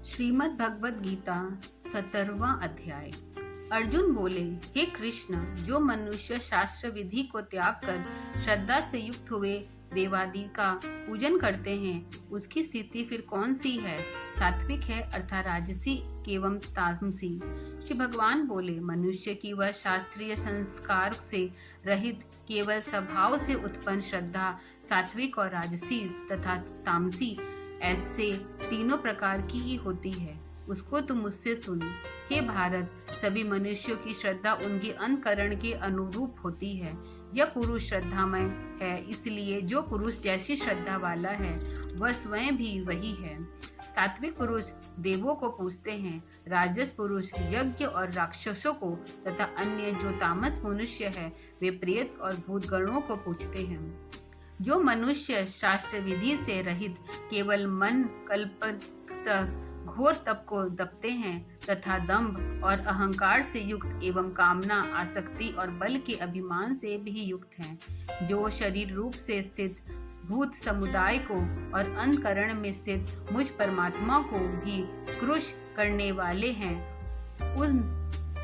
श्रीमद् भगवद गीता 17वां अध्याय। अर्जुन बोले, हे कृष्ण, जो मनुष्य शास्त्र विधि को त्याग कर श्रद्धा से युक्त हुए देवादि का पूजन करते हैं, उसकी स्थिति फिर कौन सी है? सात्विक है अर्थात राजसी एवं तामसी। श्री भगवान बोले, मनुष्य की वह शास्त्रीय संस्कार से रहित केवल स्वभाव से उत्पन्न श्रद्धा सात्विक और राजसी तथा तामसी ऐसे तीनों प्रकार की ही होती है। उसको तुम मुझसे सुन। हे भारत, सभी मनुष्यों की श्रद्धा उनके अंतकरण के अनुरूप होती है। यह पुरुष श्रद्धामय है, इसलिए जो पुरुष जैसी श्रद्धा वाला है वह स्वयं भी वही है। सात्विक पुरुष देवों को पूजते हैं, राजस पुरुष यज्ञ और राक्षसों को तथा अन्य जो तामस मनुष्य है वे प्रेत और भूतगणों को पूजते हैं। जो मनुष्य शास्त्र विधि से रहित केवल मन कल्पित घोर तप को दबते हैं तथा दंभ और अहंकार से युक्त एवं कामना आसक्ति और बल के अभिमान से भी युक्त हैं, जो शरीर रूप से स्थित भूत समुदाय को और अंतकरण में स्थित मुझ परमात्मा को भी क्रुश करने वाले हैं, उन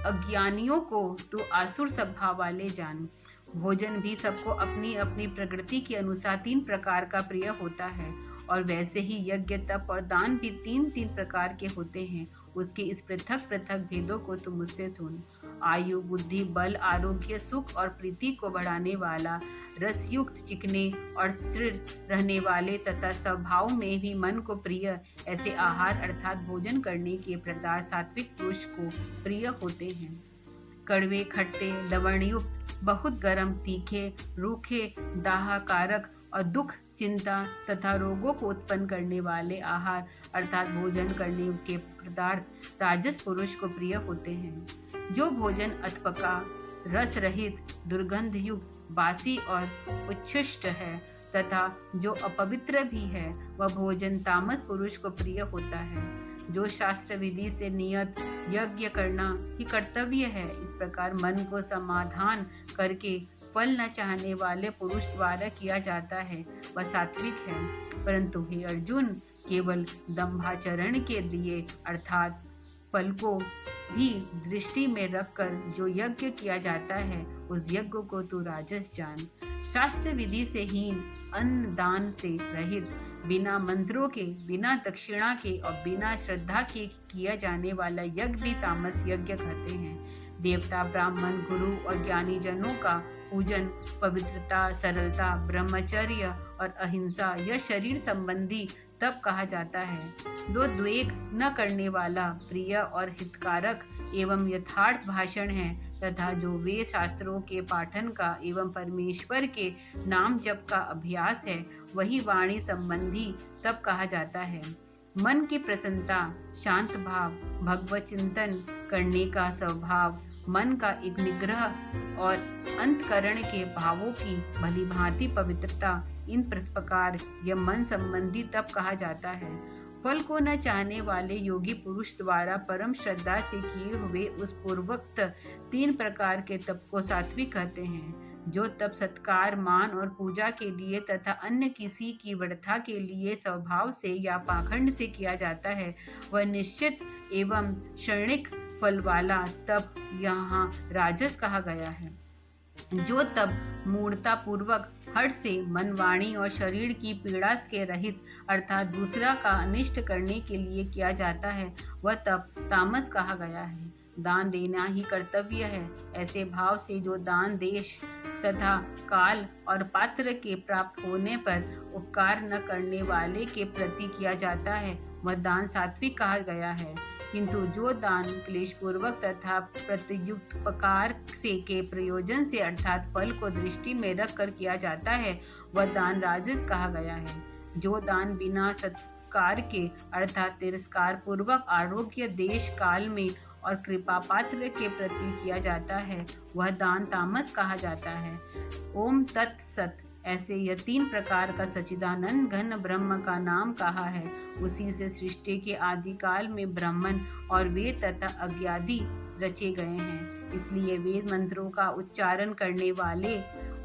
अज्ञानियों को तू आसुर स्वभाव वाले जान। भोजन भी सबको अपनी अपनी प्रकृति के अनुसार 3 प्रकार का प्रिय होता है, और वैसे ही यज्ञ तप और दान भी 3 प्रकार के होते हैं। उसके इस पृथक पृथक भेदों को तुम मुझसे सुन। आयु, बुद्धि, बल, आरोग्य, सुख और प्रीति को बढ़ाने वाला, रसयुक्त, चिकने और स्थिर रहने वाले तथा स्वभाव में भी मन को प्रिय ऐसे आहार अर्थात भोजन करने के पदार्थ सात्विक पुरुष को प्रिय होते हैं। कड़वे, खट्टे, लवणयुक्त, बहुत गर्म, तीखे, रूखे, दाहकारक और दुख, चिंता तथा रोगों को उत्पन्न करने वाले आहार अर्थात भोजन करने के पदार्थ राजस पुरुष को प्रिय होते हैं। जो भोजन अथपका, रस रहित, दुर्गंध युक्त, बासी और उच्छिष्ट है तथा जो अपवित्र भी है, वह भोजन तामस पुरुष को प्रिय होता है। जो शास्त्र विधि से नियत यज्ञ करना ही कर्तव्य है, इस प्रकार मन को समाधान करके फल न चाहने वाले पुरुष द्वारा किया जाता है, वह सात्विक है। परंतु हे अर्जुन, केवल दंभाचरण के लिए अर्थात फल को भी दृष्टि में रखकर जो यज्ञ किया जाता है, उस यज्ञ को तू राजस जान। शास्त्र विधि से हीन, अन्न दान से रहित, बिना मंत्रों के, बिना दक्षिणा के और बिना श्रद्धा के किया जाने वाला यज्ञ भी तामस यज्ञ कहते हैं। देवता, ब्राह्मण, गुरु और ज्ञानी जनों का पूजन, पवित्रता, सरलता, ब्रह्मचर्य और अहिंसा यह शरीर संबंधी तब कहा जाता है। दो द्वेग न करने वाला, प्रिय और हितकारक एवं यथार्थ भाषण है तथा जो वेद शास्त्रों के पाठन का एवं परमेश्वर के नाम जप का अभ्यास है, वही वाणी संबंधी तब कहा जाता है। मन की प्रसन्नता, शांत भाव, भगवत चिंतन करने का स्वभाव, मन का एक निग्रह और अंतकरण के भावों की भली भांति पवित्रता, इन प्रकार यह मन संबंधी तप कहा जाता है। फल को न चाहने वाले योगी पुरुष द्वारा परम श्रद्धा से किए हुए उस पूर्वोक्त 3 प्रकार के तप को सात्विक कहते हैं। जो तप सत्कार, मान और पूजा के लिए तथा अन्य किसी की वृथा के लिए स्वभाव से या पाखंड से किया जाता है, वह निश्चित एवं क्षणिक फल वाला तप यहाँ राजस कहा गया है। जो तप मूढ़ता पूर्वक हठ से मन, वाणी और शरीर की पीड़ा के रहित अर्थात दूसरा का अनिष्ट करने के लिए किया जाता है, वह तप तामस कहा गया है। दान देना ही कर्तव्य है, ऐसे भाव से जो दान देश तथा काल और पात्र के प्राप्त होने पर उपकार न करने वाले के प्रति किया जाता है, वह दान सात्विक कहा गया है। किंतु जो दान क्लेश पूर्वक तथा प्रत्युपकार से के प्रयोजन से अर्थात फल को दृष्टि में रख कर किया जाता है, वह दान राजस कहा गया है। जो दान बिना सत्कार के अर्थात तिरस्कार पूर्वक आरोग्य, देश, काल में और कृपा पात्र के प्रति किया जाता है, वह दान तामस कहा जाता है। ओम तत्सत। ऐसे यह 3 प्रकार का सच्चिदानंद घन ब्रह्म का नाम कहा है। उसी से सृष्टि के आदिकाल में ब्राह्मण और वेद तथा अज्ञादि रचे गए हैं। इसलिए वेद मंत्रों का उच्चारण करने वाले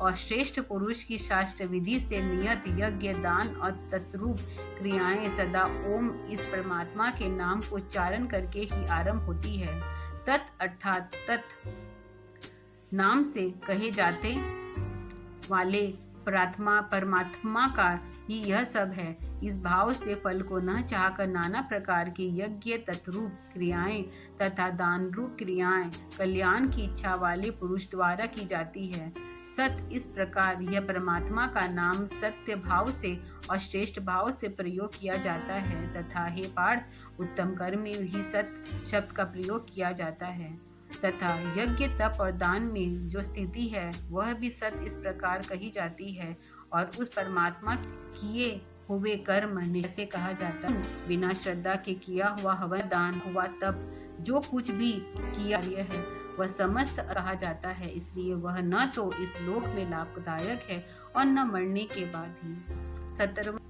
और श्रेष्ठ पुरुष की शास्त्र विधि से नियत यज्ञ, दान और तत्रूप क्रियाएं सदा ओम इस परमात्मा के नाम को उच्चारण करके ही आरंभ होती है। तत् अर्थात तत् नाम से कहे जाते वाले परमात्मा का ही यह सब है। इस भाव से फल को न चाहकर नाना प्रकार की यज्ञ, तत्रूप क्रियाएं तथा दान रूप क्रियाएं कल्याण की इच्छा वाले पुरुष द्वारा की जाती है। सत इस प्रकार यह परमात्मा का नाम सत्य भाव से और श्रेष्ठ भाव से प्रयोग किया जाता है तथा हे पार्थ उत्तम कर्म में भी सत शब्द का प्रयोग किया जाता है तथा यज्ञ, तप और दान में जो स्थिति है वह भी सत इस प्रकार कही जाती है और उस परमात्मा किए हुए कर्म जैसे कहा जाता है। बिना श्रद्धा के किया हुआ हवन, दान हुआ तप जो कुछ भी किया है वह समस्त कहा जाता है, इसलिए वह न तो इस लोक में लाभदायक है और न मरने के बाद ही। 17वां